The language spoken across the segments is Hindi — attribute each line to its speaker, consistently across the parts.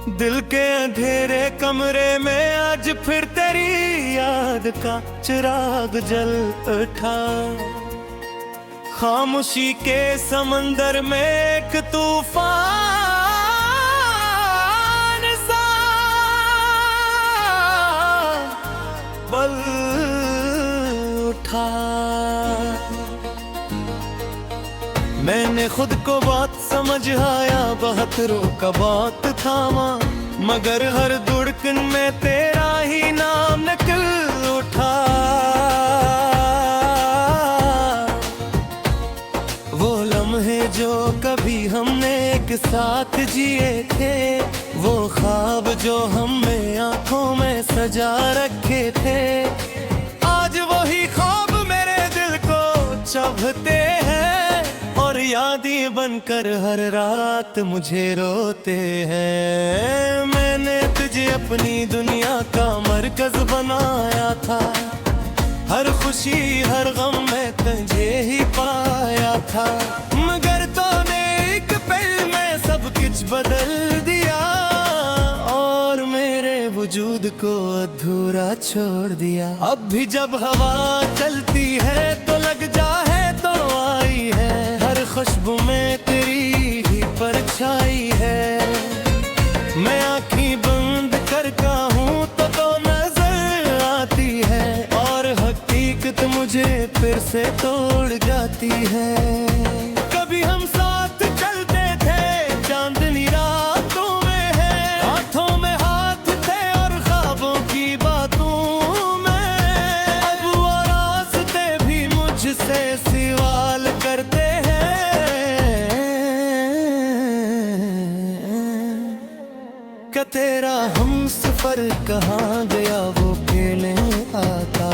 Speaker 1: दिल के अंधेरे कमरे में आज फिर तेरी याद का चिराग जल उठा। खामोशी के समंदर में एक तूफान सा बल उठा। मैंने खुद को बहुत समझ आया, बहुत रोका बहुत थामा, मगर हर धड़कन में तेरा ही नाम निकल उठा। वो लम्हे जो कभी हमने एक साथ जिए थे, वो ख्वाब जो हमने आंखों में सजा रखे थे, आज वही ख्वाब मेरे दिल को चुभते हैं और यादें बनकर हर रात मुझे रोते हैं। मैंने तुझे अपनी दुनिया का मरकज बनाया था, हर खुशी हर गम में तुझे ही पाया था, मगर तूने एक पल में सब कुछ बदल दिया और मेरे वजूद को अधूरा छोड़ दिया। अब भी जब हवा चलती है तो लग जाए तो आई है, हर खुशबू में तेरी ही परछाई है। मैं आँखें बंद करता हूँ तो नजर आती है और हकीकत मुझे फिर से तोड़ जाती है। कभी हम साथ चलते थे चांदनी रातों में है, हाथों में हाथ थे और ख्वाबों की बातों में। अब वो रास्ते भी मुझसे सवाल करते क्या तेरा हम सफर कहाँ गया वो कहने आता।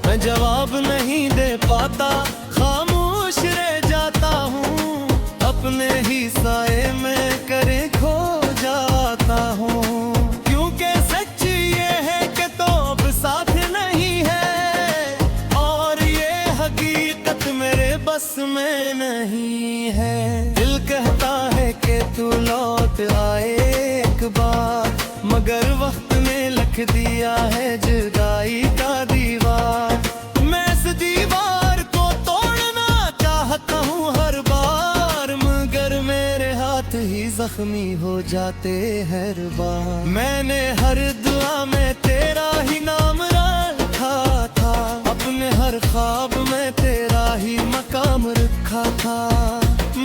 Speaker 1: मैं जवाब नहीं दे पाता, खामोश रह जाता हूँ, अपने ही साए में करे खो जाता हूँ। क्योंकि सच ये है कि तो अब साथ नहीं है और ये हकीकत मेरे बस में नहीं है। दिल कहता है कि तू लौट आए एक बार, मगर वक्त ने लिख दिया है जुदाई का दीवार। मैं इस दीवार को तोड़ना चाहता हूँ हर बार, मगर मेरे हाथ ही जख्मी हो जाते हर बार। मैंने हर दुआ में तेरा ही नाम रखा था, अपने हर ख्वाब में तेरा ही मकाम रखा था,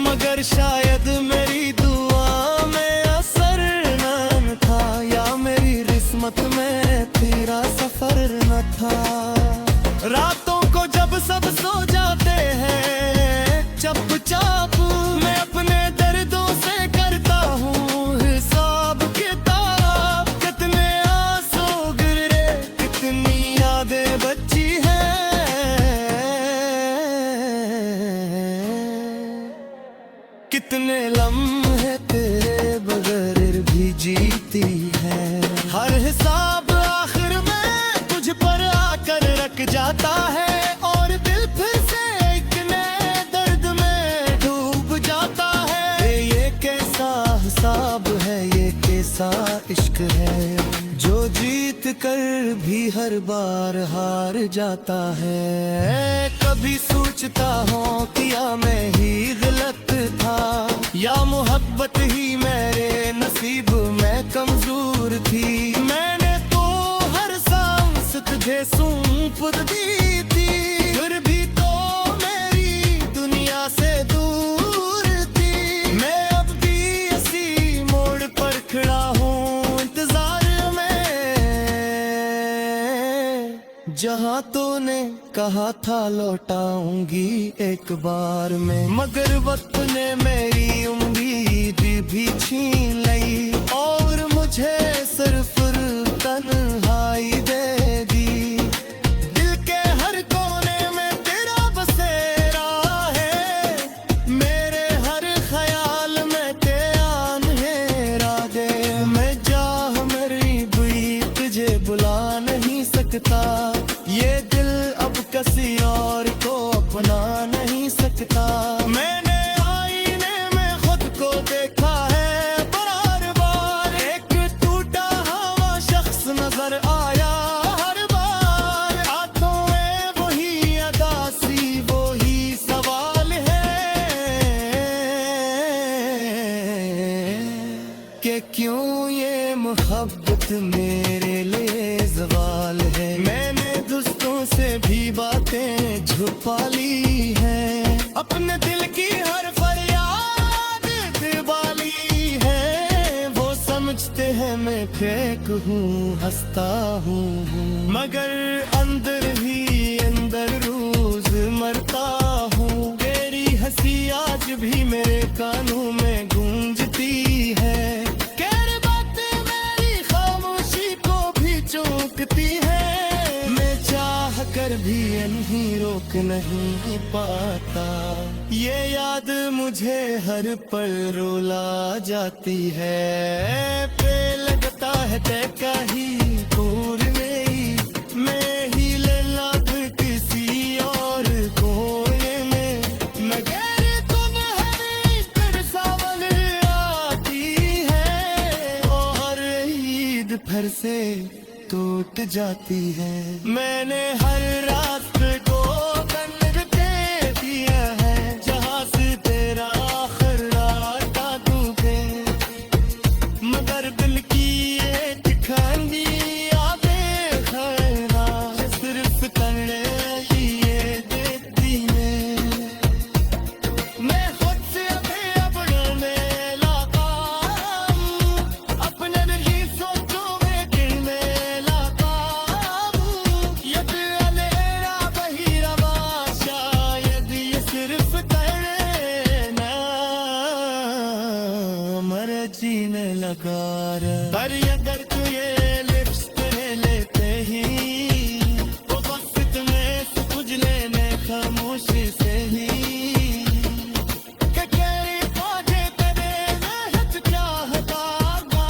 Speaker 1: मगर शायद मेरी दुआ में असर न था या मेरी किस्मत में तेरा सफर न था। रातों को जब सब सो जाते हैं चुपचाप, मैं अपने दर्दों से करता हूँ हिसाब किताब। कितने आंसू गिरे, कितनी यादें बची हैं, कितने लम्हे तेरे बगैर भी जीती है। हर हिसाब आखिर में तुझ पर आकर रख जाता है और दिल फिर से एक नए दर्द में डूब जाता है। ये कैसा हिसाब है, ये कैसा इश्क है, जो जीत कर भी हर बार हार जाता है। कभी सोचता हूँ किया मैं ही गलत था या मोहब्बत ही मेरे नसीब में कमजोर थी। मैंने तो हर सांस तुझे सौंप दी थी, फिर भी तो मेरी दुनिया से दूर थी। मैं अब भी इसी मोड़ पर खड़ा हूँ इंतजार में, जहाँ तूने कहा था लौटाऊंगी एक बार में, मगर वक्त ने मेरी उम्मीद भी छीन ली और मुझे सिर्फ तन्हाई दे दी। दिल के हर कोने में तेरा बसेरा है, मेरे हर ख्याल में तेरा अंधेरा दे। मैं चाह मेरी भी तुझे बुला नहीं सकता, ये दिल अब किसी और को अपना नहीं सकता। मैंने आईने में खुद को देखा है बार बार, एक कि क्यों ये मोहब्बत मेरे लिए ज़वाल है। मैंने दोस्तों से भी बातें छुपा ली है, अपने दिल की हर फरियाद दबा ली है। वो समझते हैं मैं फेक हूँ, हंसता हूँ, मगर अंदर ही अंदर रोज मरता हूँ। तेरी हंसी आज भी मेरे कानों में गूंजती है, कह बातें मेरी खामोशी को भी चौंकती है। मैं चाह कर भी नहीं रोक नहीं पाता, ये याद मुझे हर पल रुला जाती है। पे लगता है तय का ही दूर नहीं, मैं ही लैला फिर किसी और कोने में, मगर तुम्हारी फिर सावन आती है और ईद फिर से टूट जाती है। मैंने हर रास्ते को बंद दे दिया है, जहाँ से तेरा आखिर रास्ता टूटे, मगर दिल की एक खंडी यादें खैरा सिर्फ करने लिए देती है। मैं खुद से अभी अपने लगा हूँ, अपने दिल की सोचों में गिरने लगा हूँ। ये दिल अंधेरा वही रवा, शायद ये सिर्फ करना मर जीने लगा रे। पर अगर तू ये लिप्स पे लेते ही, वो वक्त में से कुछ लेने खामोशी से ही, कि तेरी बातें तेरे महज चाहता था,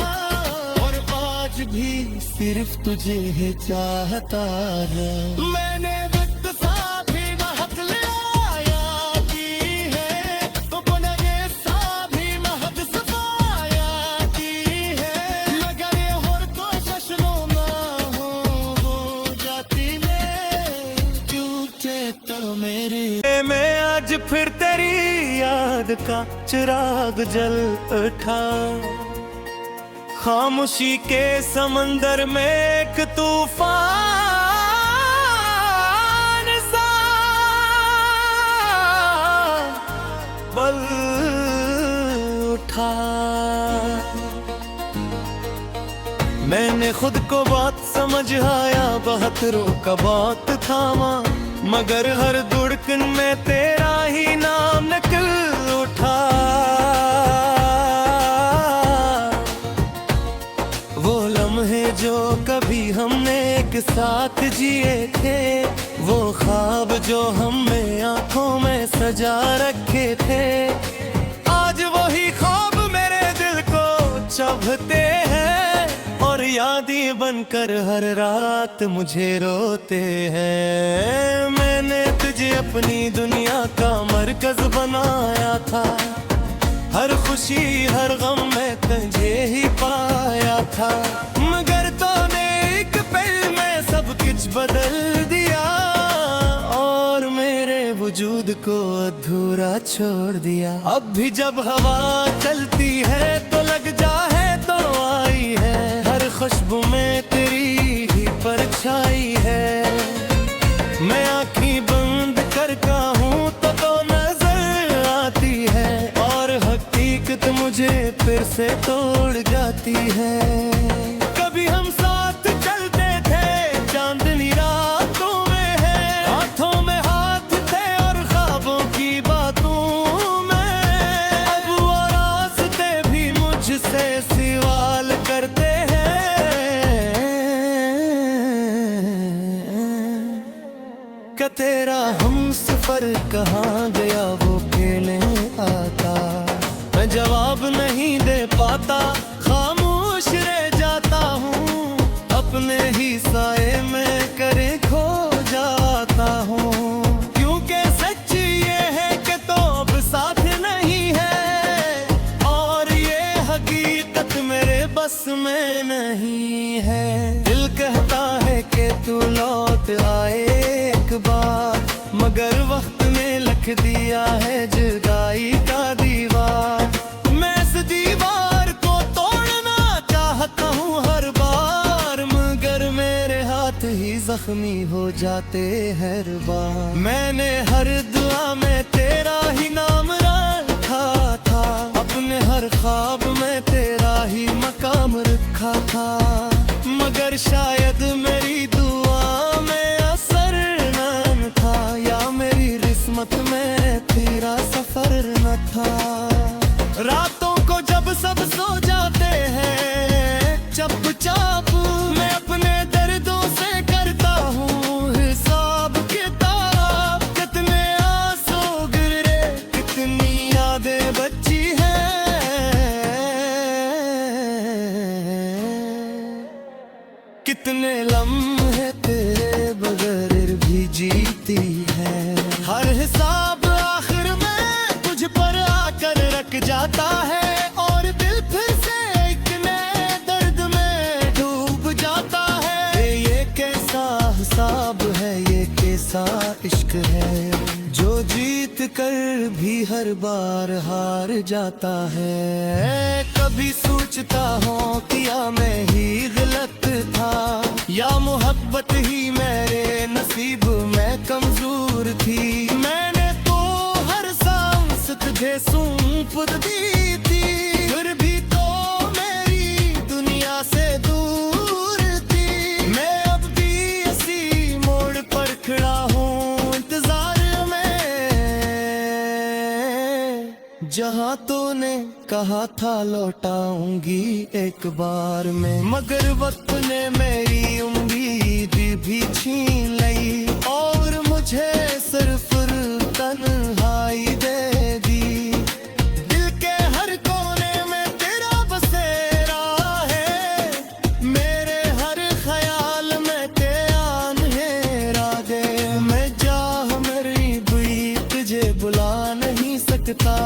Speaker 1: और आज भी सिर्फ तुझे ही चाहता रहा। मैंने वक्त सा भी महक लिया की है, तो पुनः सा भी महक सफाया की है, मगर ये और कोशिश ना हो जाती में टूटे तो मेरी। मैं आज फिर तेरी याद का चिराग जल उठा, खामोशी के समंदर में एक तूफान सा बल उठा। मैंने खुद को बात समझ आया, बहुत रोका बहुत थामा, मगर हर धड़कन में तेरा ही नाम निकल उठा। वो लम्हे जो कभी हमने एक साथ जिए थे, वो ख्वाब जो हमने आंखों में सजा रखे थे, आज वही ख्वाब मेरे दिल को चुभते हैं और यादें बनकर हर रात मुझे रोते हैं। मैंने तुझे अपनी दुनिया का मरकज बनाया था, हर खुशी हर गम में तुझे ही पाया था, मगर तूने एक पल में सब कुछ बदल दिया और मेरे वजूद को अधूरा छोड़ दिया। अब भी जब हवा चलती है तो लग जाए तो आई है, हर खुशबू में तेरी ही परछाई है। मैं आँखें बंद करता हूँ तो नजर आती है और हकीकत मुझे फिर से तोड़ जाती है। कभी हम साथ चलते थे चांदनी रातों में है, हाथों में हाथ थे और ख्वाबों की बातों में, अब वो रास्ते भी मुझसे सवाल करते हैं कि तेरा हमसफर कहाँ गया वो खेलने आता। मैं जवाब नहीं दे पाता, खामोश रह जाता हूँ, अपने ही साए में करे खो जाता हूँ। क्योंकि सच ये है कि तो अब साथ नहीं है और ये हकीकत मेरे बस में नहीं है। दिल कहता है कि तू लौट आए एक बार, मगर वक्त ने लिख दिया है जुदाई का दीवार। मैं इस दीवार को तोड़ जख्मी हो जाते हर बार। मैंने हर दुआ में तेरा ही नाम रखा था, अपने हर ख्वाब में तेरा ही मकाम रखा था, मगर शायद मेरी दुआ में असर न था, या मेरी किस्मत में तेरा सफर न था। रातों को जब सब सो जाते हैं चुपचाप, मैं अपने दर्दों से करता हूँ हिसाब किताब। कितने आंसू गिरे, कितनी यादें बची हैं, कितने लम्हे तेरे बगैर भी जीती है। हर हिसाब आखिर में तुझ पर आकर रख जाता है, और दिल फिर से एक नए दर्द में डूब जाता है। ये कैसा हिसाब है, ये कैसा इश्क है, जो जीत कर भी हर बार हार जाता है। कभी सोचता हूँ क्या मैं ही गलत था, या मोहब्बत ही मेरे नसीब में कमजोर थी। मैंने तो हर सांस तुझे सौंप दी थी, फिर भी तो मेरी दुनिया से दूर थी। मैं अब भी इसी मोड़ पर खड़ा हूँ इंतजार में, जहाँ तूने कहा था लौटाऊंगी एक बार में, मगर वक्त ने मेरी उम्मीद भी छीन ली, और मुझे सिर्फ तन्हाई दे दी। दिल के हर कोने में तेरा बसेरा है, मेरे हर ख्याल में तेरा अंधेरा दे। मैं चाह मेरी भी तुझे बुला नहीं सकता,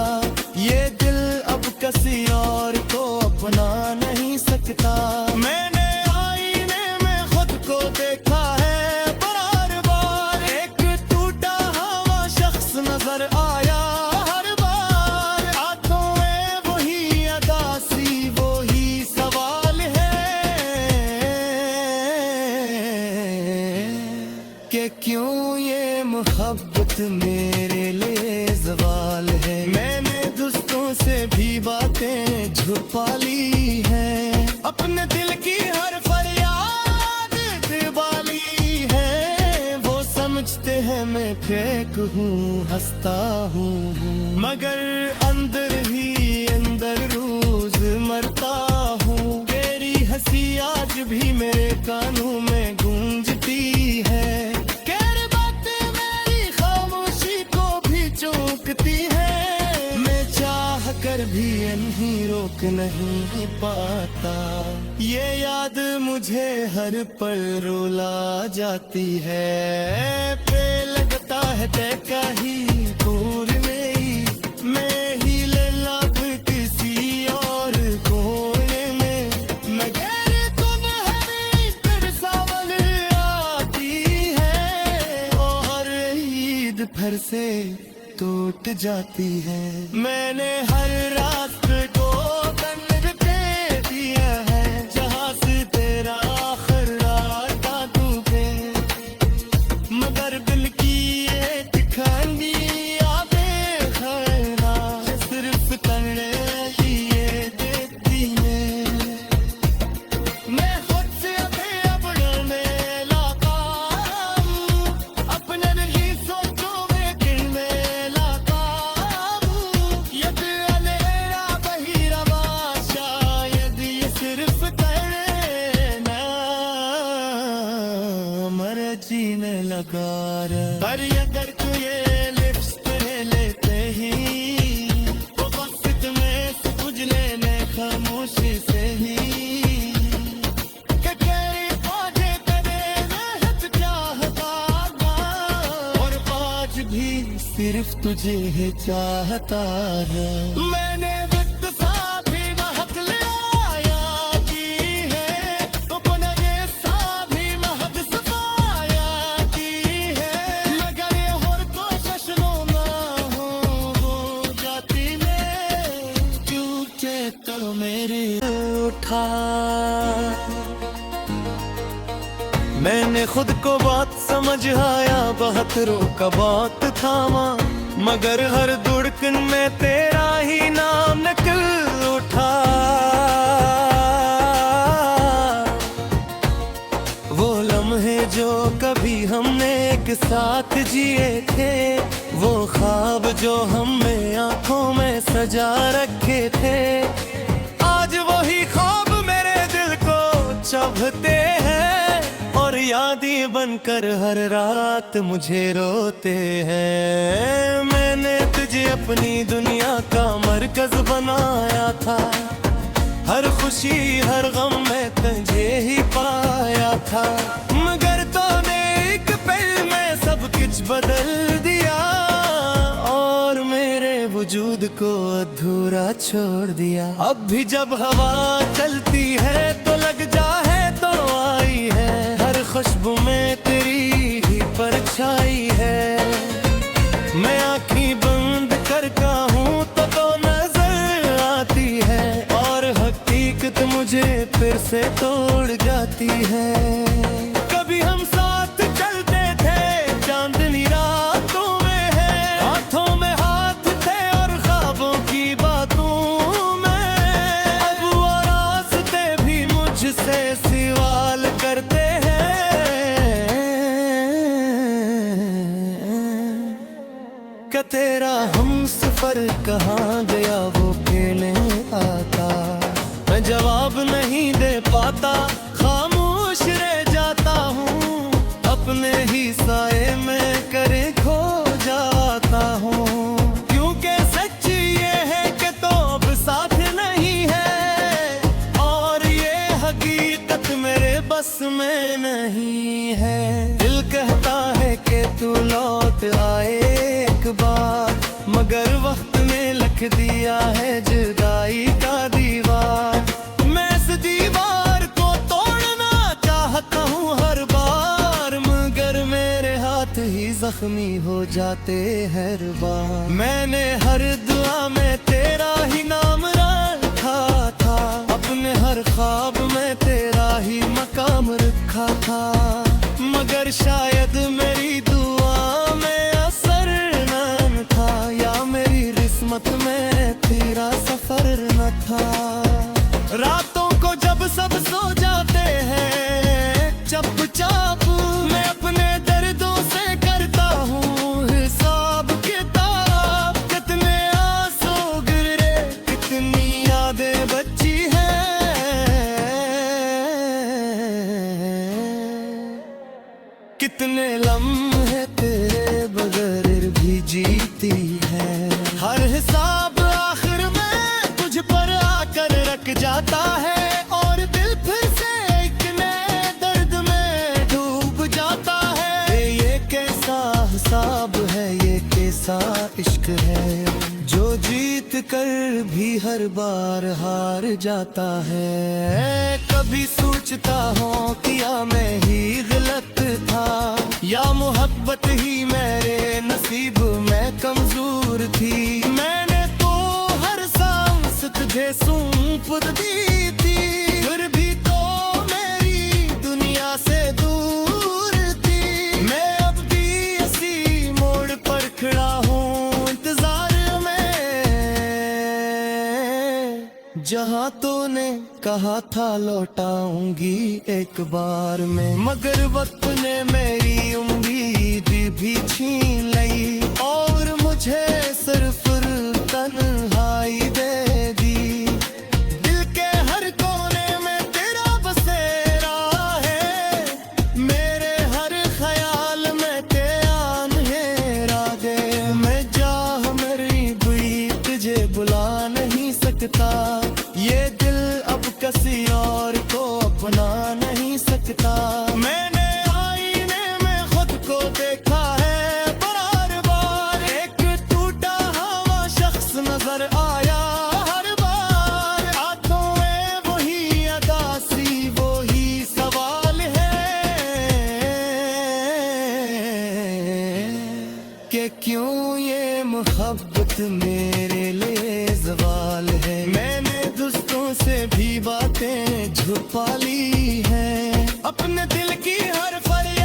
Speaker 1: ये दिल अब किसी और को अपना नहीं सकता। मैंने आईने में खुद को देखा है बार बार, एक टूटा हुआ शख्स नजर आया हर बार। आंखों में वही अदासी, वही सवाल है कि क्यों ये मोहब्बत मेरे लिए ज़वाल है। मैंने दोस्तों से भी बातें छुपा ली है, अपने दिल की हर फरियाद दिवाली है। वो समझते हैं मैं फेक हूँ, हंसता हूँ, मगर अंदर ही अंदर रोज मरता हूँ। तेरी हंसी आज भी मेरे कानों में गूंजती है, कह बातें मेरी खामोशी को भी चौंकती है। मैं चाह कर भी इन्हीं रोक नहीं पाता, ये याद मुझे हर पल रुला जाती है। पे लगता है देखा ही दूर में ही, मैं ही लब किसी और कोने में, मगर तुम्हारी फिर सावन आती है, और ईद फिर से टूट जाती है। मैंने हर रात को तन्ग दे दिया है, जहाँ से तेरा आखिर आता तू पे, मगर दिल की एक खानी यादें खैरा सिर्फ तन्ने लिए देती है। मैं खुद से अभी अब डरने लगा हूँ, अपने नहीं सोचो मैं दिल में लगा हूँ। ये दिल अंधेरा बहिरवा, शायद ये सिर्फ तेरे नाम जीने लगा रे। पर अगर तू ये लिप्स तेरे लेते ही, वो वक्त में कुछ लेने खामोशी से ही, सिर्फ तुझे है चाहता है। मैंने वक्त सा भी महक लाया की है, अपना ये सा भी महक सफाया की है, मगर ये और कोशिश ना हो जाती मैं, क्योंकि तो मेरे उठा। मैंने मैंने खुद को बात समझ आया, बहत्तरों का बात थामा, मगर हर धड़कन में तेरा ही नाम निकल उठा। वो लम्हे जो कभी हमने एक साथ जिए थे, वो ख्वाब जो हमने आंखों में सजा रखे थे, आज वही ख्वाब मेरे दिल को चुभते हैं और यादें बनकर हर रात मुझे रोते हैं। मैंने तुझे अपनी दुनिया का मरकज बनाया था, हर खुशी हर गम में तुझे ही पाया था, मगर तूने एक पल में सब कुछ बदल दिया और मेरे वजूद को अधूरा छोड़ दिया। अब भी जब हवा चलती है तो लग जा है तो आई है, हर खुशबू में तेरी ही परछाई है। मैं आँखें बंद करता हूँ तो नजर आती है और हकीकत मुझे फिर से तोड़ जाती है। कभी हम साथ चलते थे चांदनी रातों में है, हाथों में हाथ थे और ख्वाबों की बातों में। अब वो रास्ते भी मुझसे सवाल करते हैं कि तेरा हमसफर कहाँ गया वो खेलने आता। मैं जवाब नहीं दे पाता, खामोश रह जाता हूँ, अपने ही साए में करे खो जाता हूँ। क्योंकि सच ये है कि तो अब साथ नहीं है और ये हकीकत मेरे बस में नहीं है। दिल कहता है कि तू लौट आए एक बार, मगर वक्त ने लिख दिया है जुदाई का दीवार। मैं इस दीवार को तोड़ना चाहता हूँ हर बार, मगर मेरे हाथ ही जख्मी हो जाते हर बार। मैंने हर दुआ में तेरा ही नाम रखा था, अपने हर ख्वाब में तेरा ही मकाम रखा था, मगर शायद मेरी दुआ में असर न था या मेरी किस्मत में तेरा सफर न था। रातों को जब सब सो जाते हैं चुपचाप, मैं अपने दर्दों से करता हूँ हिसाब किताब। कितने आंसू गिरे, कितनी यादें बची हैं, कितने लम्हे तेरे बगैर भी जीती है। हर हिसाब आखिर में तुझ पर आकर रख जाता है और दिल फिर से एक नए दर्द में डूब जाता है। ये कैसा हिसाब है, ये कैसा इश्क है, जो जीत कर भी हर बार हार जाता है। कभी सोचता हूँ क्या मैं ही गलत था या मोहब्बत ही मेरे नसीब में कमजोर थी। मैंने तो हर सांस तुझे सौंप दी थी, फिर भी तो मेरी दुनिया से दूर थी। मैं अब भी इसी मोड़ पर खड़ा हूँ इंतजार में, जहाँ तूने कहा था लौटाऊंगी एक बार में, मगर वक्त ने मेरी उम्मीद भी छीन ली और मुझे सिर्फ तन्हाई दे दी। दिल के हर कोने में तेरा बसेरा है, मेरे हर ख्याल में तेरा अंधेरा दे। मैं चाह मेरी भी तुझे बुला नहीं सकता, ये दिल अब किसी और को अपना नहीं सकता। मैंने आईने में खुद को देखा है बार बार, एक टूटा हुआ शख्स नजर आया हर बार। आंखों में वही अदासी, वही सवाल है कि क्यों ये मोहब्बत मेरे लिए ज़वाल है। मैंने दोस्तों से भी बातें छुपा ली हैं, अपने दिल की हर फरियाद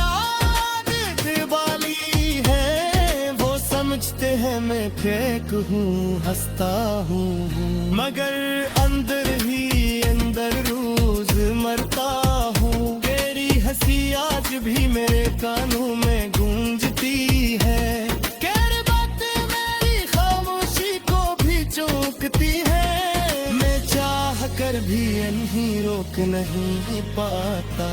Speaker 1: हूँ, हंसता हूँ, मगर अंदर ही अंदर रोज मरता हूँ। तेरी हंसी आज भी मेरे कानों में गूंजती है, कह बातें मेरी खामोशी को भी चौंकती है। मैं चाह कर भी इन्हीं रोक नहीं पाता,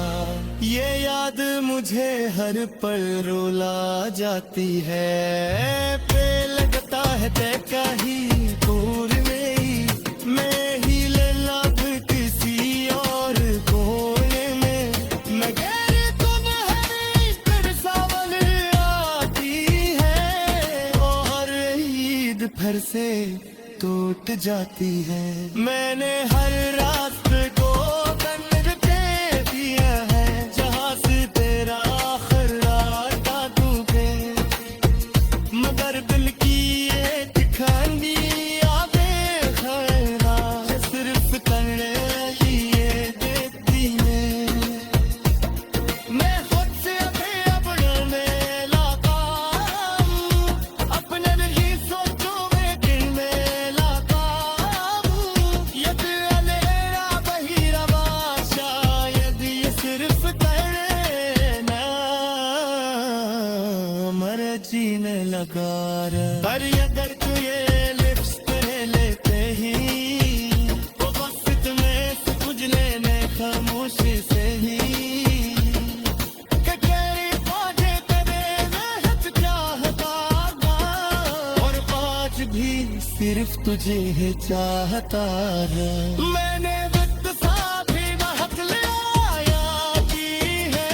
Speaker 1: ये याद मुझे हर पल रुला जाती है। पे लगता है तय का ही दूर में, मैं ही लब किसी और कोने में, मगर तुम्हारी फिर सावन आती है, और ईद फिर से टूट जाती है। मैंने हर रास्ते को कंध दे दिया है, जहाँ से तेरा आखिर रास्ता टूटे, मगर दिल की ये ठिकानी यादें खैरा सिर्फ करने लिए देती है। मैं खुद से अपने लगा हूँ, अपने नहीं सोचो में दिल में लगा हूँ। ये दिल अंधेरा बहिरवा शायद ये सिर्फ करना मर जीने लगा रे। पर अगर तू ये लिप्स तेरे लेते ही, वो वक्त में से कुछ लेने खामोशी से ही, कचहरी पहुंचे तेरे मेहनत चाहता था, और आज भी सिर्फ तुझे ही चाहता रहा। मैंने वक्त सा भी महक लिया की है,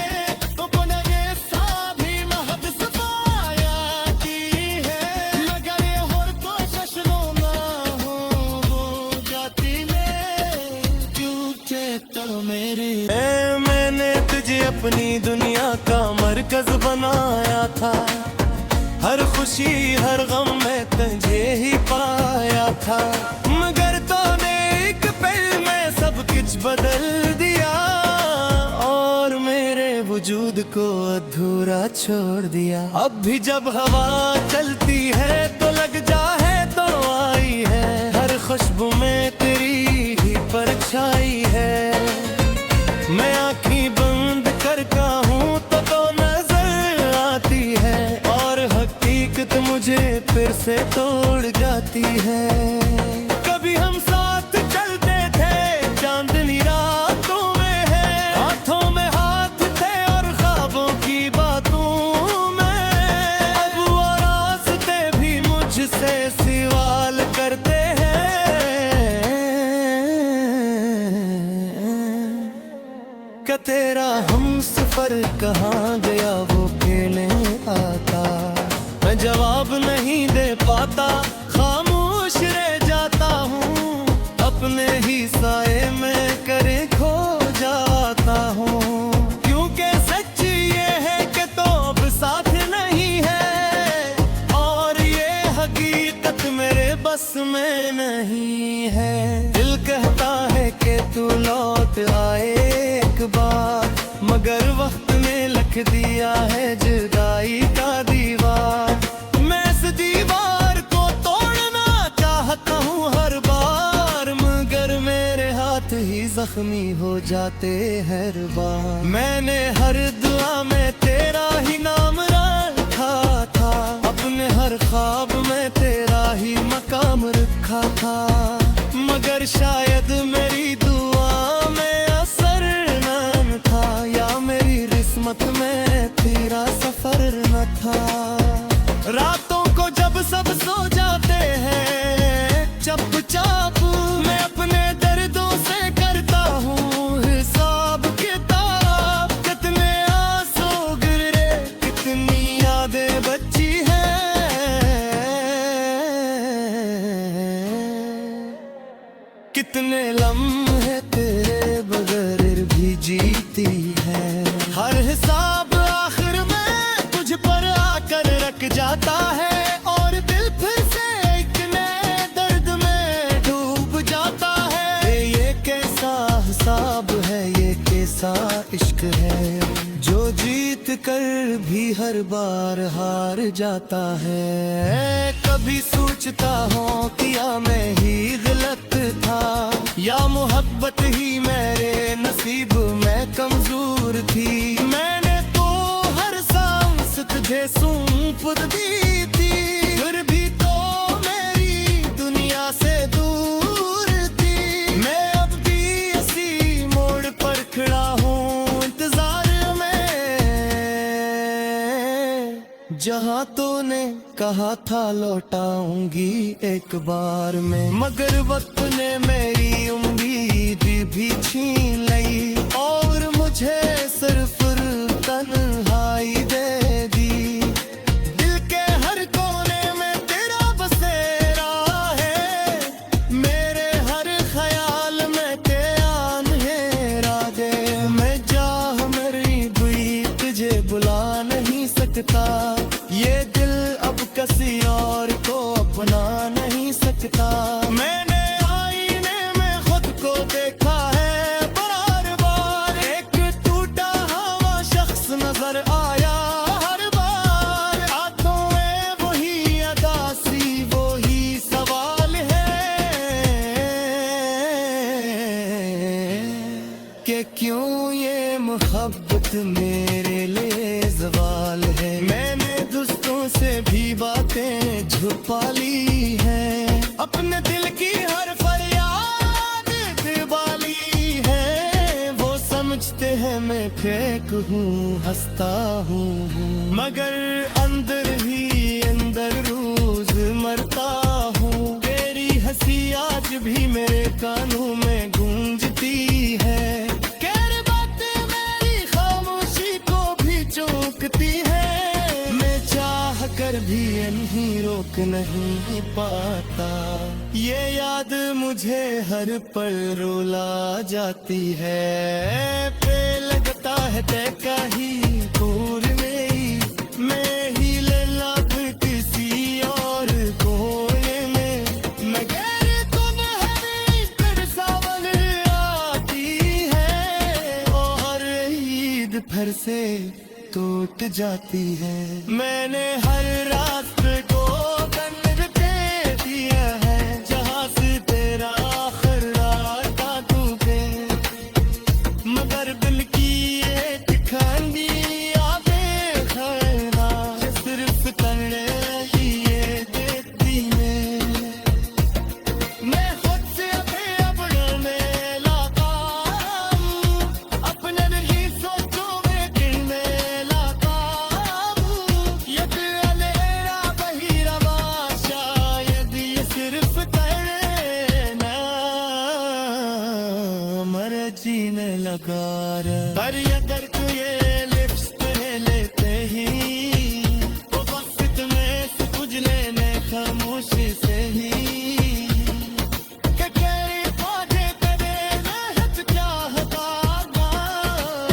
Speaker 1: तो पुनः सा भी महक सफाया की है, मगर ये और कोशिश ना हो जाती में, क्योंकि तो मेरी मैंने तुझे अपनी दुनिया का मरकज बनाया था, हर खुशी हर गम में तुझे ही पाया था, मगर तूने एक पल में सब कुछ बदल दिया, और मेरे वजूद को अधूरा छोड़ दिया। अब भी जब हवा चलती है तो लग जा है तो आई है, हर खुशबू में तेरी ही परछाई है। मैं आँखें बंद करता हूँ तो नजर आती है, और हकीकत मुझे फिर से तोड़ जाती है। कभी हम साथ चलते थे चांदनी रातों में है, हाथों में हाथ थे और ख्वाबों की बातों में, अब वो रास्ते भी मुझसे सवाल करते हैं, क्या तेरा हम सफर कहाँ गया वो कहने आता। मैं जवाब नहीं दे पाता, खामोश रह जाता हूँ, अपने ही साए में करे खो जाता हूँ, क्योंकि सच ये है कि तो अब साथ नहीं है, और ये हकीकत मेरे बस में नहीं है। दिल कहता है कि तू लौट आए एक बार, मगर वक्त ने लिख दिया है जुदाई का दीवार। मैं इस दीवार को तोड़ना चाहता हूँ हर बार, मगर मेरे हाथ ही जख्मी हो जाते हर बार। मैंने हर दुआ में तेरा ही नाम रखा था, अपने हर ख्वाब में तेरा ही मकाम रखा था, मगर शायद मेरी दुआ में असर न था, या मेरी किस्मत में तेरा सफर न था। रातों को जब सब सो जाते हैं चुपचाप, मैं अपने दर्दों से करता हूँ हिसाब किताब, कितने आंसू गिरे कितनी यादें बची हैं, कितने लम्हे तेरे बगैर भी जीती है। हर हिसाब आखिर में तुझ पर आकर रख जाता है, और दिल फिर से एक नए दर्द में डूब जाता है। ये कैसा हिसाब है, ये कैसा सा इश्क है जो जीत कर भी हर बार हार जाता है। कभी सोचता हूँ किया मैं ही गलत था या मोहब्बत ही मेरे नसीब में कमजोर थी। मैंने तो हर सांस तुझे सौंप दी थी, फिर भी तो मेरी दुनिया से दूर थी। मैं अब भी इसी मोड़ पर खड़ा हूँ इंतजार में, जहाँ तूने कहा था लौटाऊंगी एक बार में। मगर वक्त ने मेरी उम्मीद भी छीन ली और मुझे सिर्फ तन्हाई दे दी। दिल के हर कोने में तेरा बसेरा है, मेरे हर ख्याल में तेरा अंधेरा दे। मैं चाह मेरी भी तुझे बुला नहीं सकता, ये दिल अब किसी और को अपना नहीं सकता। मैंने आईने में खुद को देखा है बार बार, एक टूटा हुआ शख्स नजर आया हर बार। आंखों में वही अदासी वही सवाल है कि क्यों ये मोहब्बत मेरे लिए ज़वाल है। मैंने दोस्तों से भी बातें छुपा ली है, अपने दिल की हर फरियाद दिवाली है। वो समझते हैं मैं फेक हूँ हंसता हूँ, मगर अंदर ही अंदर रोज मरता हूँ। तेरी हंसी आज भी मेरे कानों में गूंजती है, कह बातें मेरी खामोशी को भी चौंकती है। मैं चाह कर भी नहीं रोक नहीं पाता, ये याद मुझे हर पल रुला जाती है। पे लगता है देखा ही दूर में मैं ही लैला फिर किसी और कोने में। मगर तुम्हारी फिर सावन आती है और हर ईद फिर से टूट जाती है। मैंने हर रास्ते को बंद दे दिया है, जहाँ से तेरा आखिर रास्ता तू पे। मगर दिल की एक खानी यादें खैरा सिर्फ करने ही ये देती है। मैं खुद से अब डरने लगा हूँ, अपने दिल की सोचों में गिरने लगा हूँ। ये दिल अंधेरा बहिरवा शायद ये सिर्फ करना मर जीने लगा रे। पर अगर तू ये लिप्स पे लेते ही तो वक्त में से कुछ लेने खामोशी से ही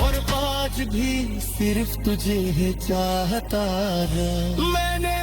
Speaker 1: और आज भी सिर्फ तुझे ही चाहता है। मैंने